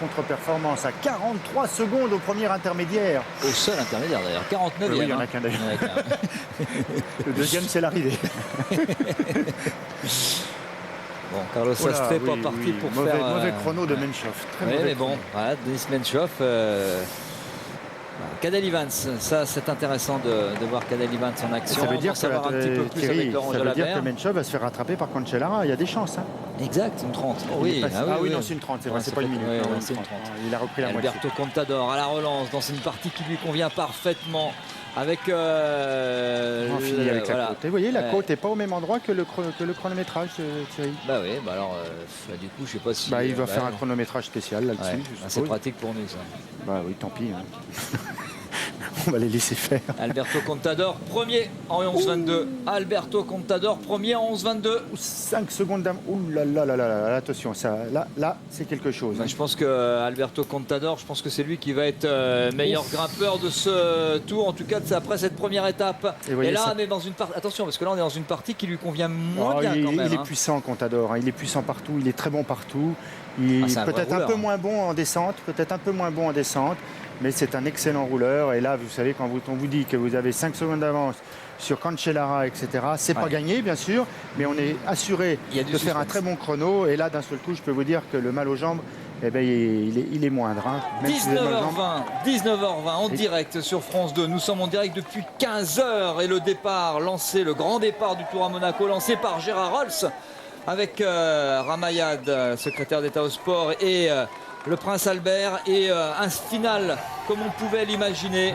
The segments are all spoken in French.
contre-performance à 43 secondes au premier intermédiaire. Au seul intermédiaire d'ailleurs, 49e. Oui, il y en a qu'un d'ailleurs. Il y en a qu'un. Le deuxième, c'est l'arrivée. Bon, Carlos Sastre pas parti pour faire... Mauvais chrono de Menchov. Oui, mais bon, voilà, Denis Menchov. Cadel Evans, ça c'est intéressant de voir Cadel Evans en action. Ça veut dire savoir un petit peu plus Thierry, avec Laurent ça veut dire que Jalabert. Menchov va se faire rattraper par Cancellara. Il y a des chances. Hein. Exact, une 30. Oui, oui, non, c'est une 30, c'est vrai, c'est pas une minute. Ouais, Non, c'est une 30. Il a repris la moitié. Alberto Contador à la relance dans une partie qui lui convient parfaitement. Avec On finit avec voilà. la côte. Et vous voyez, la côte n'est pas au même endroit que le chronométrage, Thierry. Bah oui, bah alors du coup je sais pas si. Il va faire un chronométrage spécial là-dessus. Ouais. C'est pratique pour nous ça. Bah oui, tant pis. Hein. On va les laisser faire. Alberto Contador, premier en 11-22. Alberto Contador, premier en 11-22. 5 secondes d'âme. Ouh là là là là, attention, ça, là c'est quelque chose. Je pense que Alberto Contador, je pense que c'est lui qui va être meilleur grimpeur de ce tour, en tout cas après cette première étape. Et là, on est dans une partie. Attention, parce que là, on est dans une partie qui lui convient moins bien quand même. Il est puissant, Contador. Hein. Il est puissant partout. Il est très bon partout. Il est peut-être un peu moins bon en descente, mais c'est un excellent rouleur. Et là, vous savez, quand on vous dit que vous avez 5 secondes d'avance sur Cancellara, etc., c'est pas gagné, bien sûr, mais on est assuré de faire un très bon chrono. Et là, d'un seul coup, je peux vous dire que le mal aux jambes, eh ben, il est moindre. Hein. 19h20 en direct sur France 2. Nous sommes en direct depuis 15h et le départ lancé, le grand départ du Tour à Monaco, lancé par Gérard Rolls avec Ramayad, secrétaire d'État au sport, et le Prince Albert, et un final comme on pouvait l'imaginer.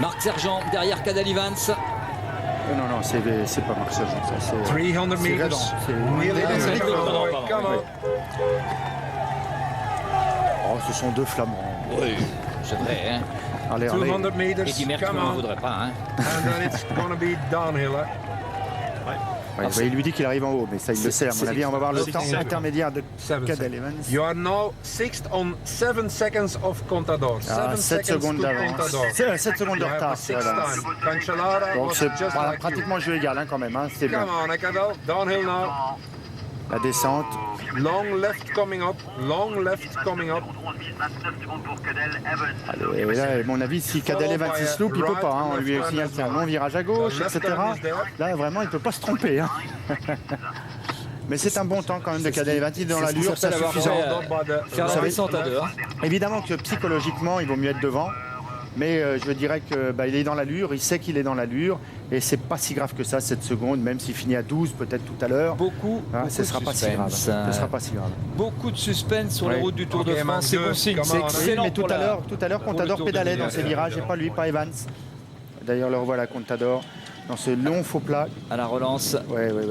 Marc Sergent derrière Cadel Evans. Non, c'est pas Marc Sergent, ça c'est 300 meters. Oh, ce sont deux flamands. Oui, c'est vrai. Hein. Allez, 200 meters. Et Guy Merckx ne voudrait pas. Hein. And then it's going to be downhill. Il lui dit qu'il arrive en haut, mais ça il le sait à mon avis. On va voir le temps intermédiaire de Cadel Evans. You are now sixth on 7 seconds of Contador. 7 secondes d'avance. 7 secondes de retard. Voilà. Donc c'est pratiquement jeu égal hein, quand même. Hein. C'est bien. Come on, Cadel. Downhill now. La descente. Long left coming up. Long left coming up. Allez, et là, à mon avis, si Cadel Evans il se loupe, il ne peut pas. Hein. On lui signale qu'il y a un long virage à gauche, etc. Là, vraiment, il ne peut pas se tromper. Hein. Mais c'est un bon temps quand même de Cadel Evans. Il est dans l'allure, c'est suffisant. Faire la descente à deux. Hein. Évidemment que psychologiquement, il vaut mieux être devant. Mais je dirais qu'il est dans l'allure, il sait qu'il est dans l'allure. Et c'est pas si grave que ça, 7 secondes, même s'il finit à 12 peut-être tout à l'heure. Ce ne sera pas si grave. Beaucoup de suspense sur les routes du Tour de France, c'est bon signe, c'est excellent. Mais tout à l'heure, Contador pédalait dans ses virages et pas lui, pas Evans. D'ailleurs, le revoilà Contador dans ce long faux plat. À la relance,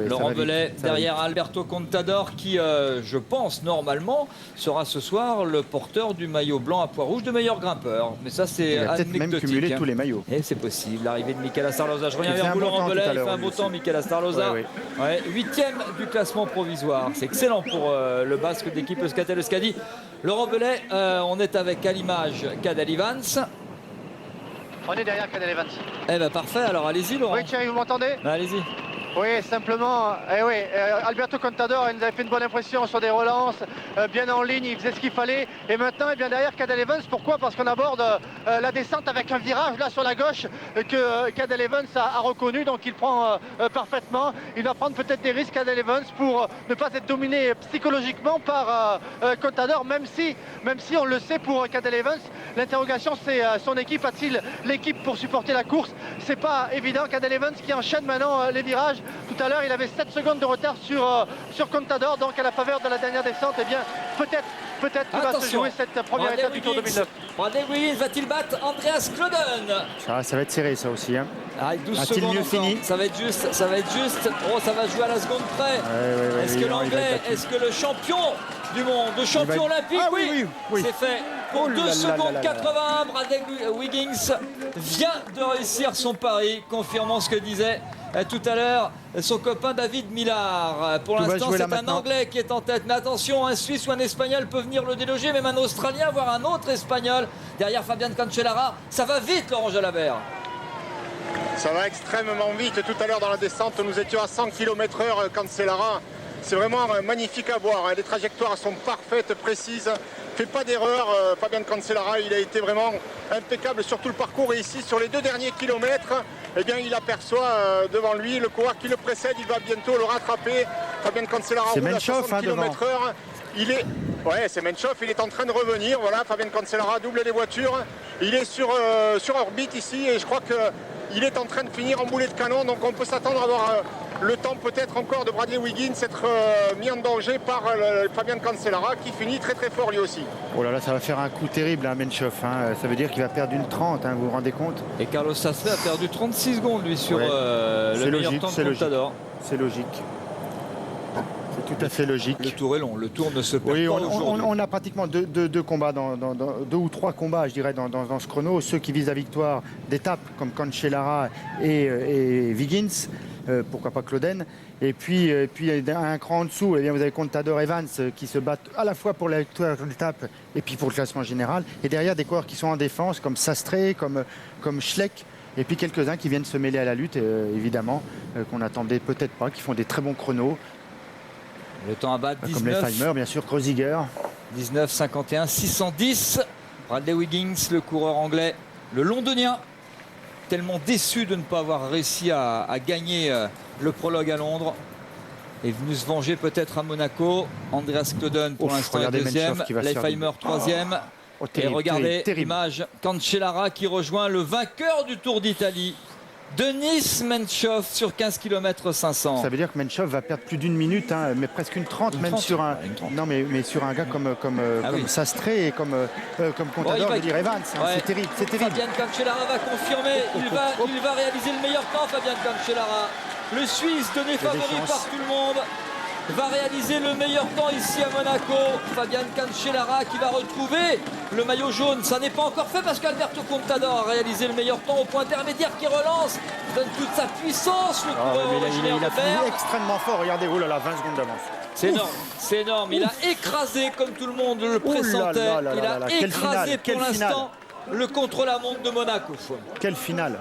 Laurent Belay derrière Alberto Contador qui, je pense, normalement, sera ce soir le porteur du maillot blanc à pois rouge de meilleur grimpeur. Mais ça, c'est anecdotique. Peut-être même cumuler tous les maillots. Et c'est possible. L'arrivée de Mikel Astarloza. Je reviens vers vous, Laurent Belay. Il fait un beau temps, Mikel Astarloza. 8e du classement provisoire. C'est excellent pour le basque d'équipe Euskaltel-Euskadi. Laurent Belay, on est avec à l'image Cadel Evans. On est derrière Cadel Evans. Eh ben parfait, alors allez-y Laurent. Oui Thierry, vous m'entendez? Allez-y. Oui, simplement, Alberto Contador, il nous avait fait une bonne impression sur des relances, bien en ligne, il faisait ce qu'il fallait. Et maintenant, bien derrière Cadel Evans, pourquoi? Parce qu'on aborde la descente avec un virage là sur la gauche que Cadel Evans a reconnu, donc il prend parfaitement. Il va prendre peut-être des risques Cadel Evans pour ne pas être dominé psychologiquement par Contador, même si on le sait pour Cadel Evans, l'interrogation c'est son équipe, a-t-il l'équipe pour supporter la course? C'est pas évident. Cadel Evans qui enchaîne maintenant les virages. Tout à l'heure, il avait 7 secondes de retard sur Contador, donc à la faveur de la dernière descente, eh bien, peut-être qu'il va se jouer cette première étape du Tour 2009. Bradley Wiggins va-t-il battre Andreas Klöden? Ça va être serré, ça aussi. Hein. 12 A-t-il secondes mieux encore. fini? Ça va être juste. Oh, ça va jouer à la seconde près. Est-ce que l'Anglais, est-ce que le champion du monde, le champion olympique, oui. C'est fait. Pour 2 secondes 81, Bradley Wiggins vient de réussir son pari, confirmant ce que disait tout à l'heure son copain David Millar. Pour l'instant, c'est un Anglais qui est en tête. Mais attention, un Suisse ou un Espagnol peut venir le déloger, même un Australien, voire un autre Espagnol. Derrière Fabian Cancellara, ça va vite, Laurent Jalabert. Ça va extrêmement vite. Tout à l'heure dans la descente, nous étions à 100 km/h. Cancellara C'est vraiment magnifique à voir. Les trajectoires sont parfaites, précises. Fait pas d'erreur. Fabian Cancellara, il a été vraiment impeccable sur tout le parcours. Et ici, sur les 2 derniers kilomètres, eh bien, il aperçoit devant lui le coureur qui le précède. Il va bientôt le rattraper. Fabian Cancellara roule à 60 km/h. Il est... Ouais, c'est Menchoff, il est en train de revenir. Voilà, Fabian Cancellara double les voitures. Il est sur orbite ici et je crois qu'il est en train de finir en boulet de canon. Donc on peut s'attendre à avoir le temps peut-être encore de Bradley Wiggins être mis en danger par Fabian Cancellara qui finit très très fort lui aussi. Oh là là, ça va faire un coup terrible à Menchoff. Ça veut dire qu'il va perdre une 30, vous vous rendez compte? Et Carlos Sastre a perdu 36 secondes lui sur le meilleur temps de Contador. C'est logique. C'est tout à fait logique. Le tour est long, le tour ne se perd pas aujourd'hui. On a pratiquement deux combats, 2 ou 3 combats, je dirais, dans ce chrono. Ceux qui visent la victoire d'étape, comme Cancellara et Wiggins, pourquoi pas Clauden. Et puis un cran en dessous, eh bien, vous avez Contador, Evans qui se battent à la fois pour la victoire d'étape et puis pour le classement général. Et derrière, des coureurs qui sont en défense, comme Sastre, comme Schleck. Et puis quelques-uns qui viennent se mêler à la lutte, évidemment, qu'on n'attendait peut-être pas, qui font des très bons chronos. Le temps à battre, 19. Comme les Feimer, bien sûr, Kreuziger. 19, 51, 610. Bradley Wiggins, le coureur anglais, le londonien, tellement déçu de ne pas avoir réussi à gagner le prologue à Londres. Est venu se venger peut-être à Monaco. Andreas Clauden pour l'instant est deuxième. Les Feimer troisième. Oh, terrible, et regardez l'image, Cancellara qui rejoint le vainqueur du Tour d'Italie. Denis Menchoff sur 15 km 500. Ça veut dire que Menchoff va perdre plus d'une minute, mais presque une 30, même 30, sur un. Non, mais sur un gars comme Sastre et comme Contador, je veux dire Evans. C'est terrible, c'est terrible. Fabian Cancellara va confirmer. Il va réaliser le meilleur temps, Fabian Cancellara. Le Suisse donné favori par tout le monde va réaliser le meilleur temps ici à Monaco. Fabian Cancellara qui va retrouver le maillot jaune. Ça n'est pas encore fait parce qu'Alberto Contador a réalisé le meilleur temps au point intermédiaire qui relance, donne toute sa puissance. Le coureur il a fini extrêmement fort. Regardez, oh là là, 20 secondes d'avance. C'est énorme, c'est énorme. Il a écrasé, comme tout le monde le pressentait, il a écrasé pour l'instant le contre-la-montre de Monaco. Quelle finale!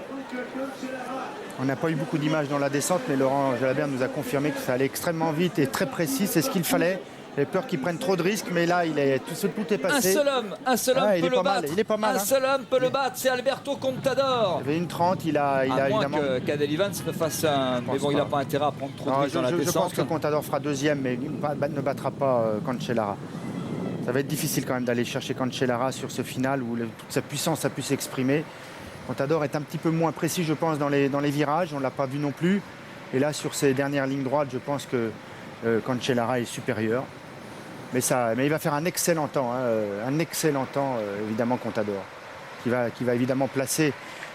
On n'a pas eu beaucoup d'images dans la descente, mais Laurent Jalabert nous a confirmé que ça allait extrêmement vite et très précis. C'est ce qu'il fallait. J'ai peur qu'il prenne trop de risques, mais là, tout est passé. Un seul homme peut le battre. Il est pas mal. Un seul homme peut le battre, c'est Alberto Contador. Il avait une 30, il a évidemment. Que Cadel Evans ne fasse un. Mais bon, il n'a pas intérêt à prendre trop de risques dans la descente. Je pense que Contador fera deuxième, mais ne battra pas Cancellara. Ça va être difficile quand même d'aller chercher Cancellara sur ce final où toute sa puissance a pu s'exprimer. Contador est un petit peu moins précis, je pense, dans les virages. On ne l'a pas vu non plus. Et là, sur ces dernières lignes droites, je pense que Cancellara est supérieur. Mais il va faire un excellent temps. Un excellent temps, évidemment, Contador. Qui va évidemment placer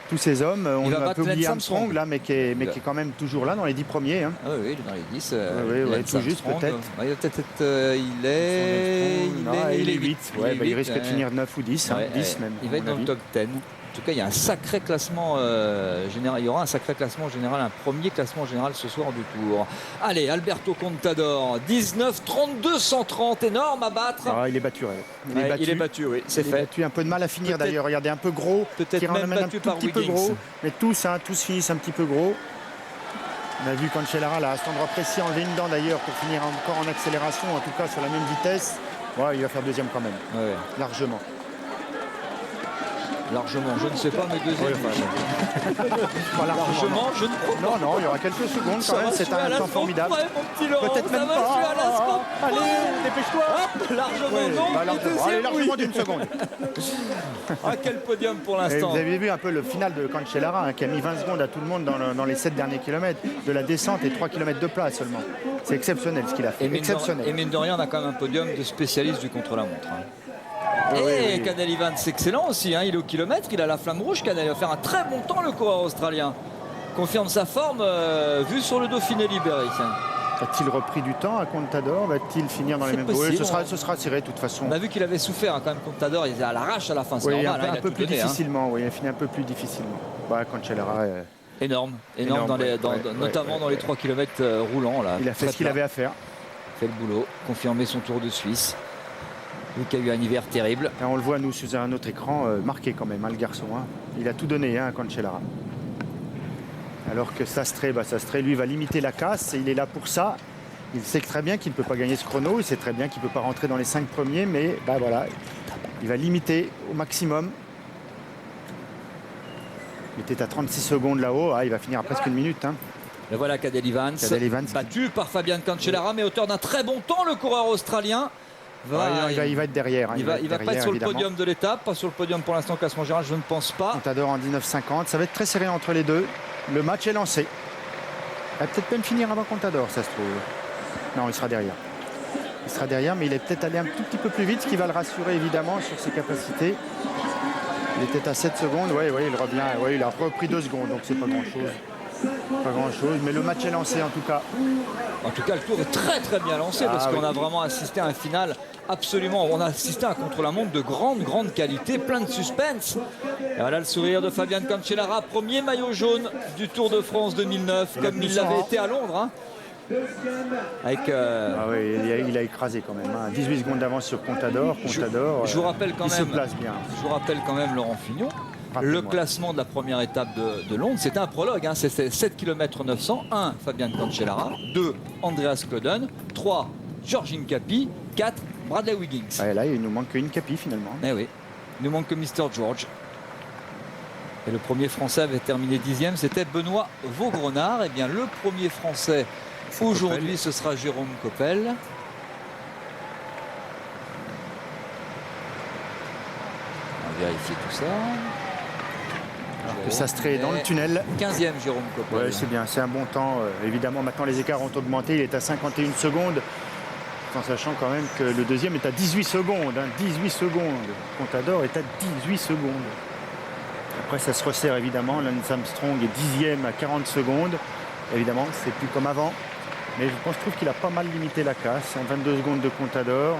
tous ces hommes. On a un peu oublié Armstrong, là, mais qui est quand même toujours là, dans les 10 premiers. Hein. Ah oui, il est dans les 10. Oui, tout juste, peut-être. Il est 8. Il risque de finir 9 ou 10. 10 même. Il va être dans le top 10. En tout cas, il y a un sacré classement général. Il y aura un sacré classement général, un premier classement général ce soir du Tour. Allez, Alberto Contador, 19, 32, 130, énorme à battre. Il est battu. Il est battu, oui, c'est fait. Battu, un peu de mal à finir d'ailleurs. Regardez, un peu gros. Peut-être même battu par Wiggins. Gros, mais tous finissent un petit peu gros. On a vu Cancellara là, à cet endroit précis, enlever une dent d'ailleurs pour finir encore en accélération, en tout cas sur la même vitesse. Il va faire deuxième quand même, largement. Largement, je ne sais pas, mais deuxième. Largement, je ne crois pas. Non, il y aura quelques secondes quand même, c'est un temps formidable. Peut-être même pas. Allez, dépêche-toi. Largement, allez, largement d'une seconde. Quel podium pour l'instant. Vous avez vu un peu le final de Cancellara qui a mis 20 secondes à tout le monde dans les 7 derniers kilomètres de la descente et 3 km de plat seulement. C'est exceptionnel ce qu'il a fait. Et mine de rien, on a quand même un podium de spécialiste du contre-la-montre. Et Cadel Evans, c'est excellent aussi, il est au kilomètre, il a la flamme rouge. Cadel va faire un très bon temps, le coureur australien. Confirme sa forme vue sur le Dauphiné libéré. A-t-il repris du temps à Contador? Va-t-il finir dans les mêmes possible, ce sera serré de toute façon. On a vu qu'il avait souffert quand même, Contador, il est à l'arrache à la fin, c'est normal. Un peu plus difficilement, il a fini un peu plus difficilement. Cancellara énorme notamment dans les 3 km roulants. Là, il a fait ce qu'il avait à faire. Fait le boulot, confirmé son Tour de Suisse. Lui qui a eu un hiver terrible. Et on le voit nous sur un autre écran, marqué quand même, le garçon. Il a tout donné, Cancellara. Alors que Sastre, lui, va limiter la casse. Et il est là pour ça. Il sait très bien qu'il ne peut pas gagner ce chrono, il sait très bien qu'il ne peut pas rentrer dans les 5 premiers, mais bah voilà, il va limiter au maximum. Il était à 36 secondes là-haut, il va finir à presque une minute. Hein. Et voilà Cadel Evans, battu par Fabian Cancellara, mais auteur d'un très bon temps, le coureur australien. Il va être derrière. Il va pas être sur le podium de l'étape, pas sur le podium pour l'instant, classement général, je ne pense pas. Contador en 19,50, ça va être très serré entre les deux. Le match est lancé. Il va peut-être même finir avant Contador, ça se trouve. Non, il sera derrière. Il sera derrière, mais il est peut-être allé un tout petit peu plus vite, ce qui va le rassurer évidemment sur ses capacités. Il était à 7 secondes, il revient, il a repris 2 secondes, donc c'est pas grand-chose. Pas grand-chose, mais le match est lancé en tout cas. En tout cas, le tour est très très bien lancé parce qu'on a vraiment assisté à un final absolument. On a assisté à un contre-la-montre de grande qualité, plein de suspense. Et voilà le sourire de Fabian Cancellara, premier maillot jaune du Tour de France 2009, comme il l'avait été à Londres. Hein. Avec, il a écrasé quand même. 18 secondes d'avance sur Contador. Je vous rappelle quand même, se place bien. Je vous rappelle quand même, Laurent Fignon. Le classement de la première étape de Londres, c'était un prologue, hein, c'était 7 km 900, 1 Fabian Cancellara, 2 Andreas Klöden, 3 Georgine Capi, 4 Bradley Wiggins. Là, il nous manque qu'une Capi finalement. Eh oui, il nous manque que Mr. George. Et le premier Français avait terminé 10e, c'était Benoît Vaugrenard. Et bien le premier Français aujourd'hui, ce sera Jérôme Coppel. On va vérifier tout ça. Sastré dans le tunnel. 15e Jérôme Coppel. Ouais, c'est bien, c'est un bon temps. Évidemment, maintenant les écarts ont augmenté. Il est à 51 secondes. En sachant quand même que le deuxième est à 18 secondes. 18 secondes. Contador est à 18 secondes. Après, ça se resserre évidemment. Lance Armstrong est 10e à 40 secondes. Évidemment, c'est plus comme avant. Mais je trouve qu'il a pas mal limité la casse. En 22 secondes de Contador.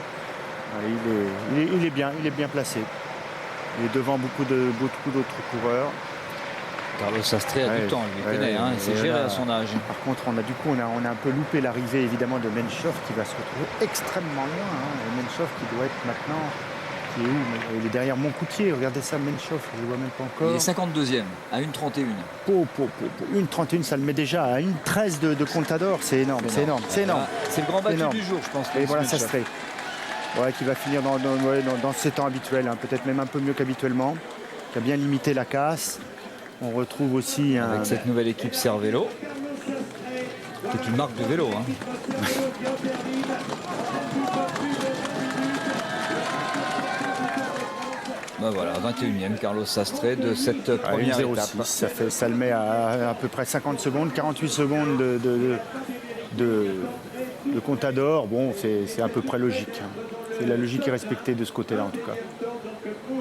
Il est bien placé. Il est devant beaucoup d'autres coureurs. Carlos Sastre a du temps, il connaît, il s'est géré à son âge. Par contre, on a un peu loupé l'arrivée évidemment de Menchov qui va se retrouver extrêmement loin. Et Menchov qui doit être maintenant, qui est où? Il est derrière Moncoutier, regardez ça, Menchov, je ne le vois même pas encore. Il est 52e, à 1,31. 1,31, ça le met déjà à 1,13 de Contador, c'est énorme, c'est énorme. C'est le grand battu du jour, je pense. Et voilà Sastre. Qui va finir dans ses temps habituels, peut-être même un peu mieux qu'habituellement, qui a bien limité la casse. On retrouve aussi avec cette nouvelle équipe Cervélo, qui est une marque de vélo. Voilà, 21e Carlos Sastre de cette première étape. Ça le met à peu près 50 secondes, 48 secondes de Contador. Bon, c'est à peu près logique. C'est la logique est respectée de ce côté-là en tout cas.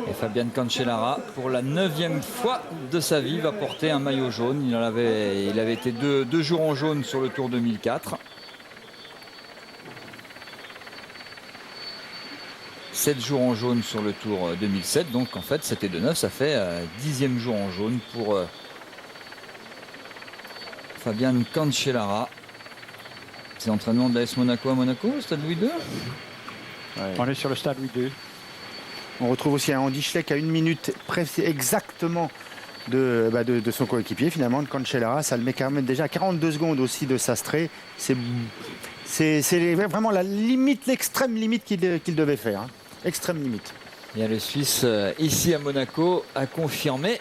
Et Fabian Cancellara, pour la 9e fois de sa vie, va porter un maillot jaune. Il avait été deux jours en jaune sur le Tour 2004. 7 jours en jaune sur le Tour 2007. Donc en fait, 7 et 2, 9, ça fait 10e jour en jaune pour Fabian Cancellara. C'est l'entraînement de l'AS Monaco à Monaco, le stade Louis II. On est sur le stade Louis II. On retrouve aussi un Andy Schleck à 1 minute presque exactement de son coéquipier finalement, de Cancellara. Ça le met quand même déjà à 42 secondes aussi de Sastre. C'est vraiment la limite, l'extrême limite qu'il devait faire. Extrême limite. Et le Suisse ici à Monaco a confirmé.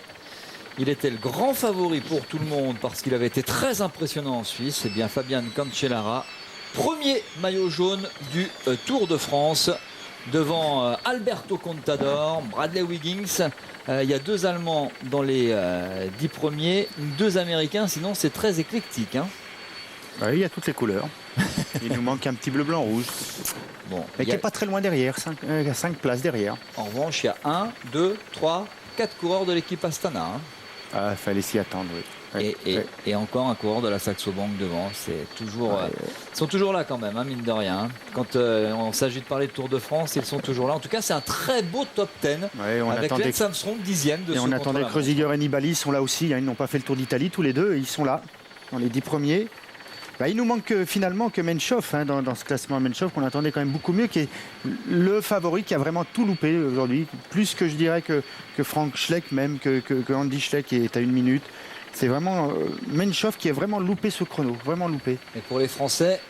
Il était le grand favori pour tout le monde parce qu'il avait été très impressionnant en Suisse. Et bien Fabian Cancellara, premier maillot jaune du Tour de France, devant Alberto Contador, Bradley Wiggins. Il y a 2 Allemands dans les 10 premiers, 2 Américains, sinon c'est très éclectique. Il y a toutes les couleurs. Il nous manque un petit bleu, blanc, rouge. Bon, mais qui n'est pas très loin derrière, 5 places derrière. En revanche, il y a 1, 2, 3, 4 coureurs de l'équipe Astana. Il fallait s'y attendre, oui. Et encore un coureur de la Saxo Bank devant. C'est toujours, ils sont toujours là quand même, mine de rien. Quand on s'agit de parler de Tour de France, ils sont toujours là. En tout cas, c'est un très beau top 10 avec Lance Armstrong 10e de ce. Et on attendait Kreuziger et Nibali, ils sont là aussi. Ils n'ont pas fait le Tour d'Italie tous les deux. Ils sont là dans les 10 premiers. Il nous manque finalement que Menchov dans ce classement. Menchov qu'on attendait quand même beaucoup mieux, qui est le favori, qui a vraiment tout loupé aujourd'hui. Plus que je dirais que Frank Schleck, même que Andy Schleck qui est à 1 minute. C'est vraiment Menchov qui a vraiment loupé ce chrono, vraiment loupé. Et pour les Français,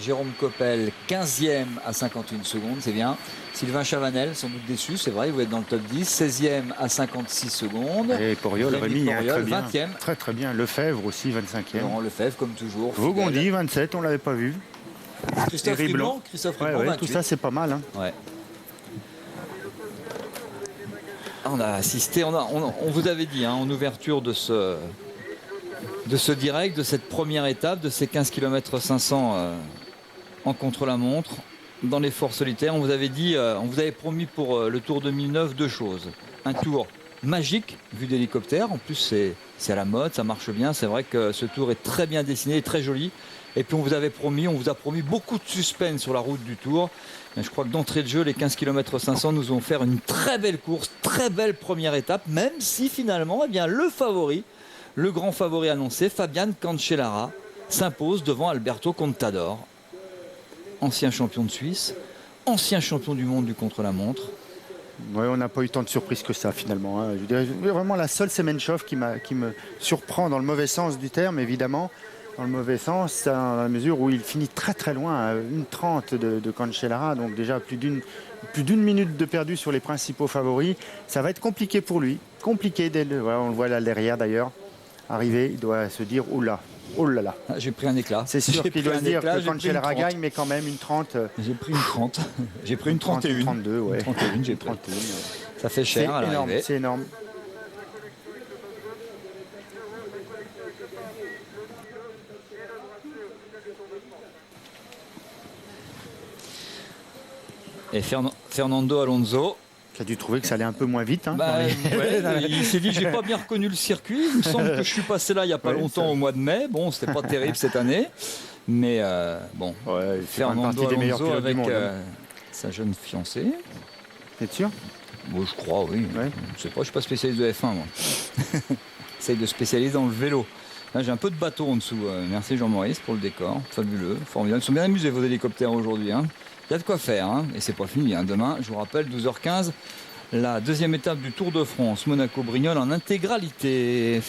Jérôme Coppel, 15e à 51 secondes, c'est bien. Sylvain Chavanel, sans doute déçu, c'est vrai, il va être dans le top 10. 16e à 56 secondes. Et Poriol, Rémi, très bien. 20e. Très très bien. Lefebvre aussi, 25e. Laurent Lefebvre, comme toujours. Vaugondi, 27, on ne l'avait pas vu. Christophe Riblon, tout ça, c'est pas mal. Hein. Ouais. On a assisté, on vous avait dit en ouverture de ce direct, de cette première étape, de ces 15 km 500 en contre-la-montre, dans l'effort solitaire. On vous avait dit, on vous avait promis pour le Tour 2009 deux choses. Un tour magique, vu d'hélicoptère. En plus, c'est à la mode, ça marche bien. C'est vrai que ce tour est très bien dessiné, très joli. Et puis on vous a promis beaucoup de suspense sur la route du Tour. Et je crois que d'entrée de jeu, les 15 km 500 nous ont offert une très belle course, très belle première étape, même si finalement, eh bien, le grand favori annoncé, Fabian Cancellara, s'impose devant Alberto Contador, ancien champion de Suisse, ancien champion du monde du contre-la-montre. Oui, on n'a pas eu tant de surprises que ça finalement. Hein. Je dirais, vraiment la seule, c'est Menchov qui me surprend dans le mauvais sens du terme, évidemment. Dans le mauvais sens, dans la mesure où il finit très très loin, à 1:30 de Cancellara, donc déjà plus d'une minute de perdu sur les principaux favoris. Ça va être compliqué pour lui, compliqué. Voilà, on le voit là derrière d'ailleurs, arrivé, il doit se dire oh là là. Ah, j'ai pris un éclat. C'est sûr qu'il doit se dire que Cancellara gagne, mais quand même une 30. J'ai pris une 30. J'ai pris une 31. Une 32, ouais. 31, j'ai pris. 31, ouais. Ça fait cher à l'arrivée. C'est énorme. Et Fernando Alonso qui a dû trouver que ça allait un peu moins vite. Hein, il s'est dit, j'ai pas bien reconnu le circuit. Il me semble que je suis passé là il n'y a pas longtemps, au mois de mai. Bon, c'était pas terrible cette année. Mais bon, Fernando Alonso avec sa jeune fiancée. T'es sûr? Bon, je crois, oui. Ouais. Je sais pas, je suis pas spécialiste de F1, moi. J'essaye de spécialiser dans le vélo. Là, j'ai un peu de bateau en dessous. Merci Jean-Maurice pour le décor. Fabuleux, formidable. Ils sont bien amusés, vos hélicoptères, aujourd'hui. Hein. Il y a de quoi faire, hein. Et c'est pas fini. Hein. Demain, je vous rappelle, 12h15, la deuxième étape du Tour de France, Monaco-Brignoles en intégralité.